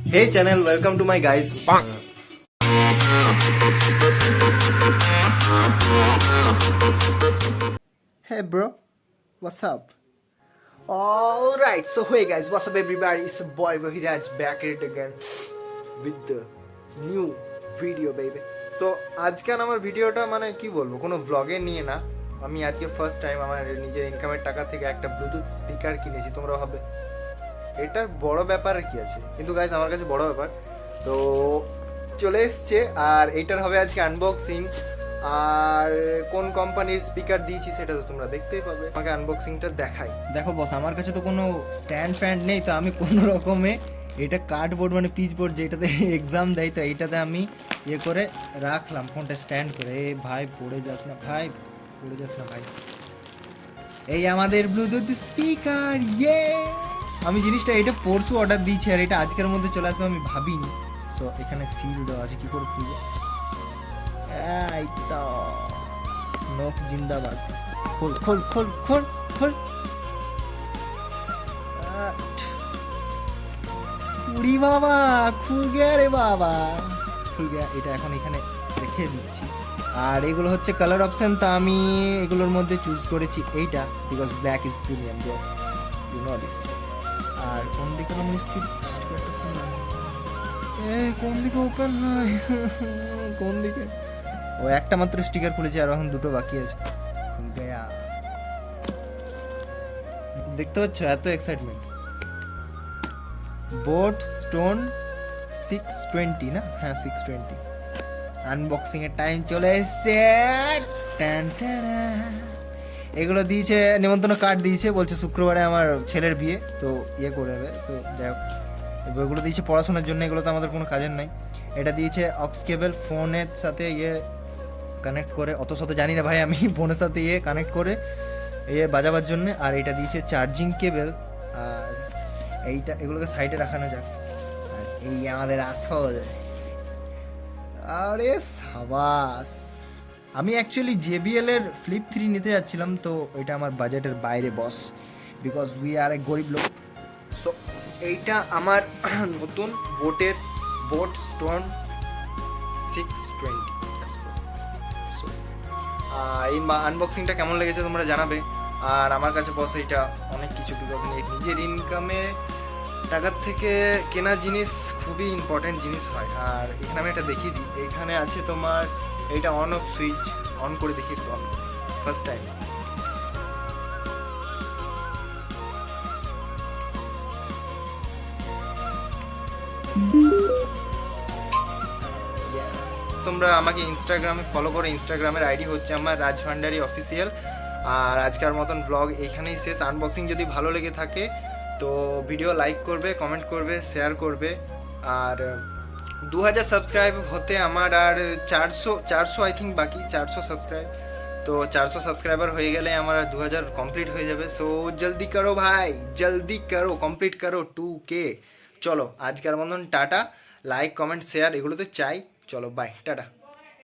Hey channel, welcome to my guys. Hey bro, what's up? Alright, so hey guys, what's up everybody? It's a boy Vahiraj back at it again with the new video baby. So আজকাল আমার ভিডিওটা মানে কি বলবো, কোনো ব্লগে নিয়ে না। আমি আজকে ফার্স্ট টাইম আমার নিজের ইনকামের টাকা থেকে একটা ব্লুটুথ স্পিকার কিনেছি। তোমরা ভাবে এটার বড় ব্যাপার কি আছে, কিন্তু গাইস আমার কাছে বড় ব্যাপার। তো চলে এসছে আর এইটার হবে আজকে আনবক্সিং। আর কোন কোম্পানির স্পিকার দিয়েছি সেটা তো তোমরা দেখতেই পাবে। আমাকে আনবক্সিংটা দেখাই। দেখো বস, আমার কাছে তো কোনো স্ট্যান্ড ফ্যান্ড নেই, তো আমি কোনো রকমে এটা কার্ডবোর্ড মানে পিচবোর্ড যেটাতে এক্সাম দেয়, তো এইটাতে আমি ইয়ে করে রাখলাম ফোনটা স্ট্যান্ড করে। এ ভাই পড়ে যাস না ভাই, পড়ে যাস না ভাই। এই আমাদের ব্লুটুথ স্পিকার, ইয়ে! আমি জিনিসটা এটা পরশু অর্ডার দিয়েছি আর এটা আজকের মধ্যে চলে আসবে আমি ভাবিনি। সো এখানে সিল দেওয়া আছে, কি করে খুলবো? এই তো নখ জিন্দাবাদ। খোল খোল খোল খোল খোল। উড়ি বাবা, খুল গেয়া রে বাবা, খুল গেয়া। এটা এখন এখানে রেখে দিচ্ছি। আর এগুলো হচ্ছে কালার অপশন, তো আমি এগুলোর মধ্যে চুজ করেছি এইটা, because black is premium, you know this. আর কোন দিকে আমি কোন দিকে ওপেন হয়, কোন দিকে? ও একটা মাত্র স্টিকার খুলেছে আর এখন দুটো বাকি আছে। দেখতে পাচ্ছ এত এক্সাইটমেন্ট। বোট স্টোন 620 না? হ্যাঁ 620। আনবক্সিং এর টাইম চলে এসছে। এগুলো দিয়েছে, নিমন্ত্রণ কার্ড দিয়েছে, বলছে শুক্রবারে আমার ছেলের বিয়ে, তো ইয়ে করে দেবে। তো যাই হোক, এগুলো দিয়েছে পড়াশোনার জন্য, এগুলো তো আমাদের কোনো কাজের নাই। এটা দিয়েছে অক্স কেবল, ফোনের সাথে ইয়ে কানেক্ট করে, অত শত জানি না ভাই আমি, ফোনের সাথে ইয়ে কানেক্ট করে ইয়ে বাজাবার জন্য। আর এটা দিয়েছে চার্জিং কেবল। আর এইটা, এগুলোকে সাইডে রাখানো যাক। আর এই আমাদের আসল, আরে সাবাস। আমি অ্যাকচুয়ালি JBL এর ফ্লিপ 3 নিতে যাচ্ছিলাম, তো এটা আমার বাজেটের বাইরে বস, বিকজ উই আর এ গরিব লোক। সো এইটা আমার নতুন বোট স্টোন 620। এই আনবক্সিংটা কেমন লেগেছে তোমরা জানাবে। আর আমার কাছে বস এইটা অনেক কিছু, বিকজ নিজের ইনকামে টাকার থেকে কেনা জিনিস খুবই ইম্পর্টেন্ট জিনিস হয়। আর এখানে আমি এটা দেখিয়ে দিই, এইখানে আছে তোমার এইটা অন অফ সুইচ, অন করে দেখি একটু আমি ফার্স্ট টাইম। তোমরা আমাকে ইনস্টাগ্রামে ফলো করো, ইনস্টাগ্রামের আইডি হচ্ছে আমার রাজভান্ডারি অফিসিয়াল। আর আজকের মতন ব্লগ এখানেই শেষ। আনবক্সিং যদি ভালো লেগে থাকে তো ভিডিও লাইক করবে, কমেন্ট করবে, শেয়ার করবে। আর 2000 সাবস্ক্রাইব হতে আমার আর 400 আই থিঙ্ক বাকি, 400 সাবস্ক্রাইব। তো 400 সাবস্ক্রাইবার হয়ে গেলে আমার আর 2000 কমপ্লিট হয়ে যাবে। সো জলদি করো ভাই, জলদি করো, কমপ্লিট করো 2K। চলো আজকের মতন টাটা। লাইক কমেন্ট শেয়ার এগুলো তো চাই। চলো বাই, টাটা।